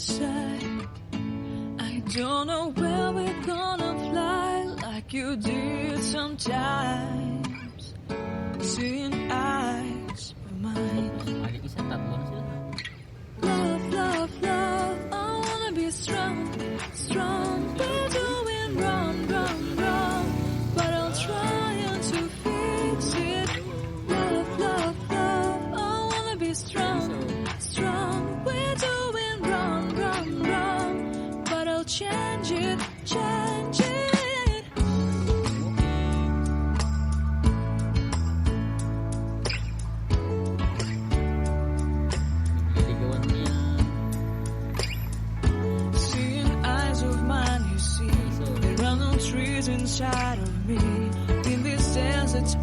say, I don't know where we're gonna fly like you did sometimes. Seeing eyes of mine. Love, love, love, I wanna be strong, strong. We're doing wrong, wrong, wrong, but I'll try to fix it. Love, love, love, I wanna be strong, strong. We're doing wrong, wrong, wrong, but I'll change it, change it. Trees inside of me in this desert